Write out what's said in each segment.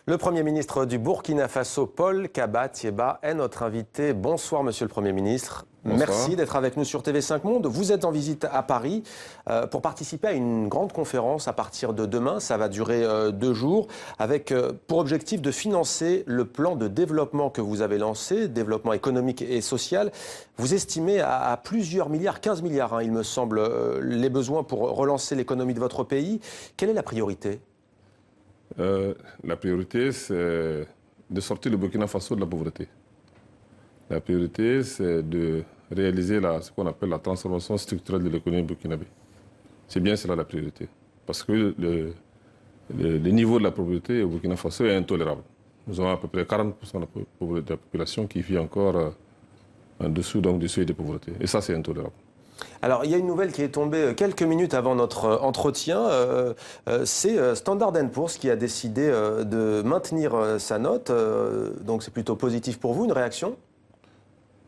Le Premier ministre du Burkina Faso, Paul Kaba Thiéba, est notre invité. Bonsoir, Monsieur le Premier ministre. Bonsoir. Merci d'être avec nous sur TV5 Monde. Vous êtes en visite à Paris pour participer à une grande conférence à partir de demain. Ça va durer 2 jours, avec pour objectif de financer le plan de développement que vous avez lancé, développement économique et social. Vous estimez à plusieurs milliards, 15 milliards, il me semble, les besoins pour relancer l'économie de votre pays. Quelle est la priorité ? La priorité, c'est de sortir le Burkina Faso de la pauvreté. La priorité, c'est de réaliser ce qu'on appelle la transformation structurelle de l'économie burkinabé. C'est bien cela la priorité. Parce que le niveau de la pauvreté au Burkina Faso est intolérable. Nous avons à peu près 40% de la population qui vit encore en dessous du seuil de pauvreté. Et ça, c'est intolérable. Alors, il y a une nouvelle qui est tombée quelques minutes avant notre entretien. C'est Standard & Poor's qui a décidé de maintenir sa note. Donc, c'est plutôt positif pour vous. Une réaction ?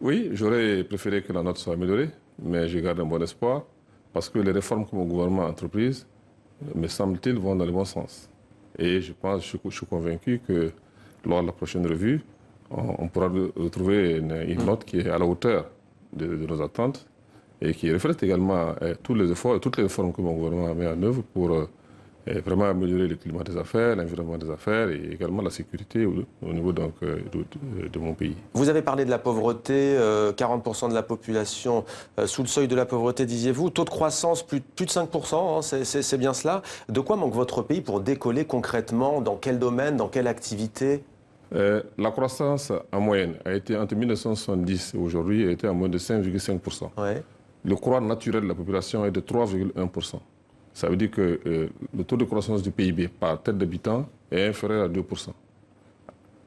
Oui, j'aurais préféré que la note soit améliorée, mais je garde un bon espoir parce que les réformes que mon gouvernement a entreprises, me semble-t-il, vont dans le bon sens. Et je suis convaincu que lors de la prochaine revue, on pourra retrouver une note qui est à la hauteur de nos attentes et qui reflète également tous les efforts et toutes les réformes que mon gouvernement a mis en œuvre pour vraiment améliorer le climat des affaires, l'environnement des affaires et également la sécurité au niveau de mon pays. Vous avez parlé de la pauvreté, 40% de la population sous le seuil de la pauvreté, disiez-vous. Taux de croissance, plus de 5%, c'est bien cela. De quoi manque votre pays pour décoller concrètement ? Dans quel domaine, dans quelle activité ? La croissance en moyenne a été entre 1970 et aujourd'hui a été en moyenne de 5,5%. Ouais. Le croît naturel de la population est de 3,1%. Ça veut dire que le taux de croissance du PIB par tête d'habitant est inférieur à 2%.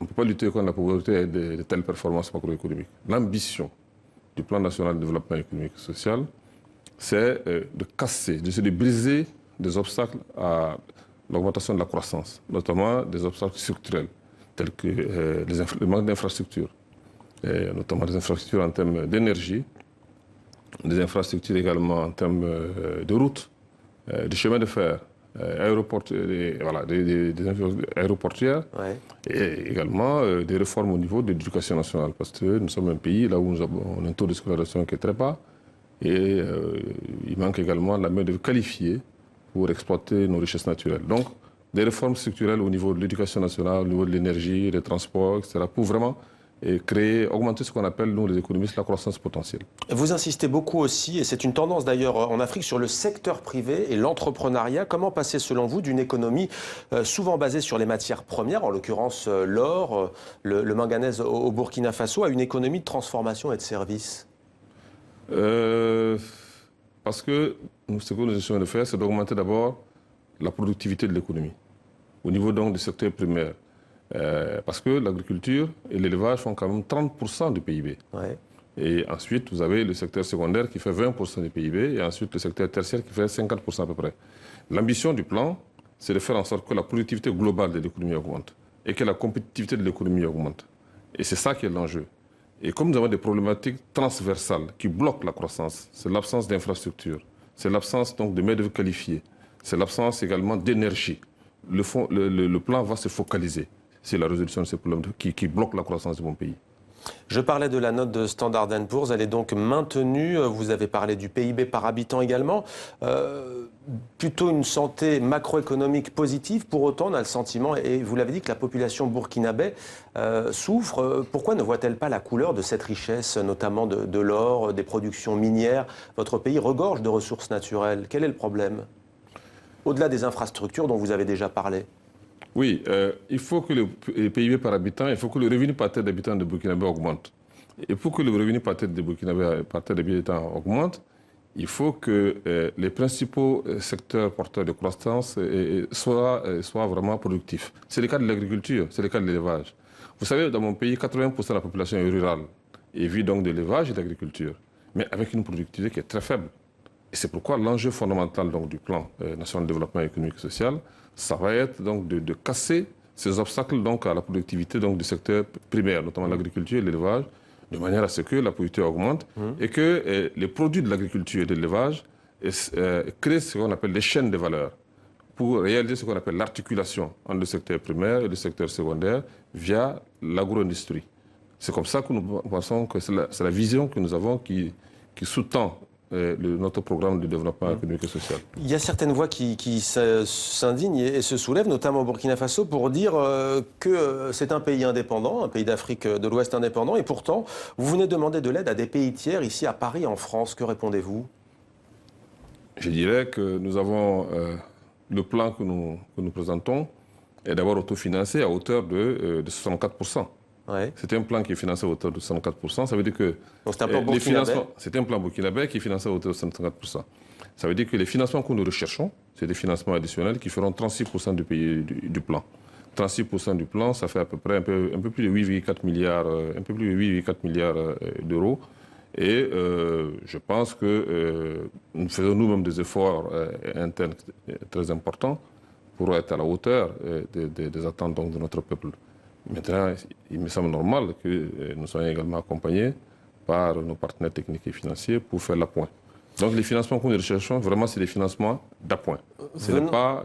On ne peut pas lutter contre la pauvreté et de telles performances macroéconomiques. L'ambition du plan national de développement économique et social, c'est de casser, de briser des obstacles à l'augmentation de la croissance, notamment des obstacles structurels, tels que le manque d'infrastructures, notamment des infrastructures en termes d'énergie, des infrastructures également en termes de routes, de chemins de fer, aéroportuaires, Ouais. et également des réformes au niveau de l'éducation nationale, parce que nous sommes un pays là où nous avons un taux de scolarisation qui est très bas, et il manque également la main-d'œuvre qualifiée pour exploiter nos richesses naturelles. Donc, des réformes structurelles au niveau de l'éducation nationale, au niveau de l'énergie, des transports, etc., pour vraiment augmenter ce qu'on appelle, nous les économistes, la croissance potentielle. Vous insistez beaucoup aussi, et c'est une tendance d'ailleurs en Afrique, sur le secteur privé et l'entrepreneuriat. Comment passer, selon vous, d'une économie souvent basée sur les matières premières, en l'occurrence l'or, le manganèse au Burkina Faso, à une économie de transformation et de services ? Parce que ce que nous essayons de faire, c'est d'augmenter d'abord la productivité de l'économie, au niveau donc du secteur primaire. Parce que l'agriculture et l'élevage font quand même 30% du PIB. Ouais. Et ensuite, vous avez le secteur secondaire qui fait 20% du PIB et ensuite le secteur tertiaire qui fait 50% à peu près. L'ambition du plan, c'est de faire en sorte que la productivité globale de l'économie augmente et que la compétitivité de l'économie augmente. Et c'est ça qui est l'enjeu. Et comme nous avons des problématiques transversales qui bloquent la croissance, c'est l'absence d'infrastructures, c'est l'absence donc de main-d'œuvre qualifiée, c'est l'absence également d'énergie. Le plan va se focaliser sur la résolution de ces problèmes qui bloquent la croissance de mon pays. Je parlais de la note de Standard & Poor's, elle est donc maintenue. Vous avez parlé du PIB par habitant également. Plutôt une santé macroéconomique positive. Pour autant, on a le sentiment, et vous l'avez dit, que la population burkinabé souffre. Pourquoi ne voit-elle pas la couleur de cette richesse, notamment de l'or, des productions minières ? Votre pays regorge de ressources naturelles. Quel est le problème ? Au-delà des infrastructures dont vous avez déjà parlé. Oui, il faut que le PIB par habitant, il faut que le revenu par tête d'habitant de Burkinabé augmente. Et pour que le revenu par tête d'habitant augmente, il faut que les principaux secteurs porteurs de croissance soient vraiment productifs. C'est le cas de l'agriculture, c'est le cas de l'élevage. Vous savez, dans mon pays, 80% de la population est rurale et vit donc de l'élevage et de l'agriculture, mais avec une productivité qui est très faible. Et c'est pourquoi l'enjeu fondamental donc, du plan national de développement économique et social, ça va être donc de casser ces obstacles donc, à la productivité donc, du secteur primaire, notamment l'agriculture et l'élevage, de manière à ce que la productivité augmente et que les produits de l'agriculture et de l'élevage créent ce qu'on appelle des chaînes de valeur. pour réaliser ce qu'on appelle l'articulation entre le secteur primaire et le secteur secondaire via l'agro-industrie. C'est comme ça que nous pensons que c'est la vision que nous avons qui sous-tend notre programme de développement économique et social. Il y a certaines voix qui s'indignent et se soulèvent, notamment au Burkina Faso, pour dire que c'est un pays indépendant, un pays d'Afrique de l'Ouest indépendant, et pourtant, vous venez demander de l'aide à des pays tiers, ici à Paris, en France. Que répondez-vous? Je dirais que nous avons le plan que nous présentons est d'abord autofinancé à hauteur de 64%. Ouais. C'est un plan qui est financé à hauteur de 64%. Ça veut dire que c'est un plan burkinabé. C'est un plan burkinabé qui est financé à hauteur de 64%. Ça veut dire que les financements que nous recherchons, c'est des financements additionnels qui feront 36% du plan. 36% du plan, ça fait à peu près un peu plus de 8,4 milliards, d'euros. Et je pense que nous faisons nous-mêmes des efforts internes très importants pour être à la hauteur des attentes donc, de notre peuple. Maintenant, il me semble normal que nous soyons également accompagnés par nos partenaires techniques et financiers pour faire l'appoint. Donc les financements que nous recherchons, vraiment, c'est des financements d'appoint. Ce n'est pas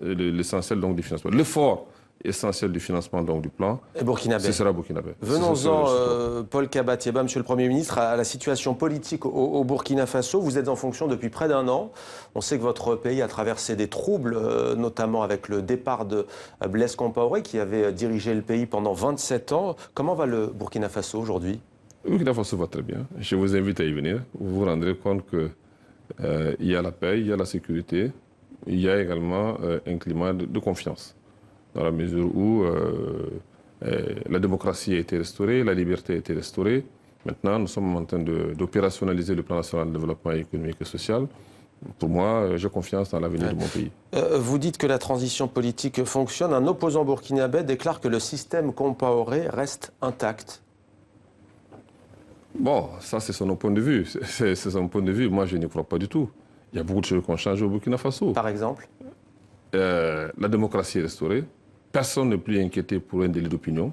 l'essentiel des financements. L'effort essentiel du financement donc, du plan, ce sera burkinabé. Venons-en, Paul Kaba-Thiéba, Monsieur le Premier ministre, à la situation politique au Burkina Faso. Vous êtes en fonction depuis près d'un an. On sait que votre pays a traversé des troubles, notamment avec le départ de Blaise Compaoré, qui avait dirigé le pays pendant 27 ans. Comment va le Burkina Faso aujourd'hui? Le Burkina Faso va très bien. Je vous invite à y venir. Vous vous rendrez compte qu'il y a la paix, il y a la sécurité, il y a également un climat de confiance. Dans la mesure où la démocratie a été restaurée, la liberté a été restaurée. Maintenant, nous sommes en train d'opérationnaliser le plan national de développement économique et social. Pour moi, j'ai confiance dans l'avenir de mon pays. Vous dites que la transition politique fonctionne. Un opposant burkinabé déclare que le système Compaoré reste intact. Bon, ça c'est son point de vue. C'est son point de vue. Moi, je n'y crois pas du tout. Il y a beaucoup de choses qui ont changé au Burkina Faso. Par exemple la démocratie est restaurée. Personne n'est plus inquiété pour un délit d'opinion.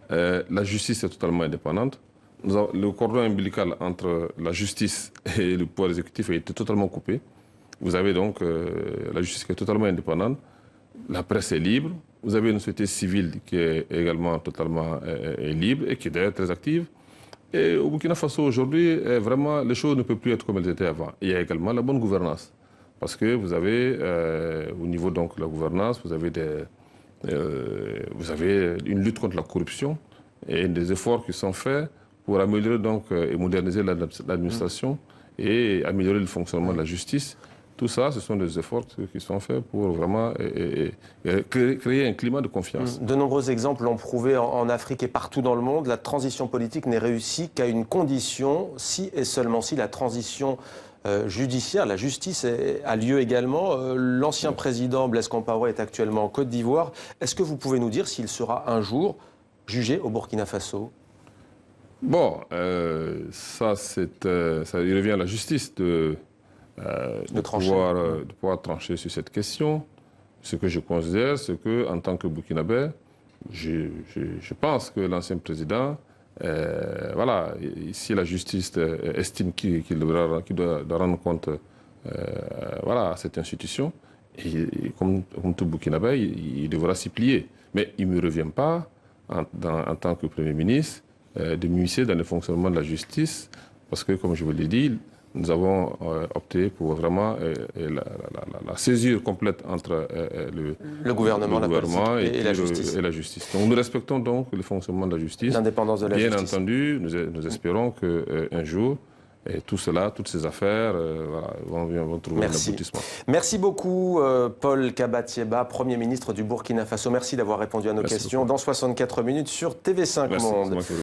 La justice est totalement indépendante. Le cordon ombilical entre la justice et le pouvoir exécutif a été totalement coupé. Vous avez donc la justice qui est totalement indépendante. La presse est libre. Vous avez une société civile qui est également totalement libre et qui est d'ailleurs très active. Et au Burkina Faso aujourd'hui, vraiment, les choses ne peuvent plus être comme elles étaient avant. Il y a également la bonne gouvernance. Parce que vous avez, au niveau donc, de la gouvernance, vous avez une lutte contre la corruption et des efforts qui sont faits pour améliorer donc, et moderniser l'administration et améliorer le fonctionnement de la justice. Tout ça, ce sont des efforts qui sont faits pour vraiment créer un climat de confiance. De nombreux exemples l'ont prouvé en Afrique et partout dans le monde. La transition politique n'est réussie qu'à une condition, si et seulement si la transition judiciaire, la justice a lieu également. L'ancien président Blaise Compaoré est actuellement en Côte d'Ivoire. Est-ce que vous pouvez nous dire s'il sera un jour jugé au Burkina Faso? Bon, ça il revient à la justice de pouvoir trancher sur cette question. Ce que je considère, c'est qu'en tant que Burkinabé, je pense que l'ancien président, voilà, si la justice estime qu'il doit rendre compte voilà, à cette institution, et comme tout Burkinabé, il devra s'y plier. Mais il ne me revient pas, en tant que Premier ministre, de m'immiscer dans le fonctionnement de la justice, parce que, comme je vous l'ai dit, nous avons opté pour vraiment la césure complète entre le gouvernement et la justice. Donc nous respectons donc le fonctionnement de la justice. L'indépendance de la justice. Bien entendu, nous espérons qu'un jour, tout cela, toutes ces affaires vont trouver un aboutissement. Merci beaucoup, Paul Kaba-Thiéba, Premier ministre du Burkina Faso. Merci d'avoir répondu à nos questions. Dans 64 minutes sur TV5 Monde.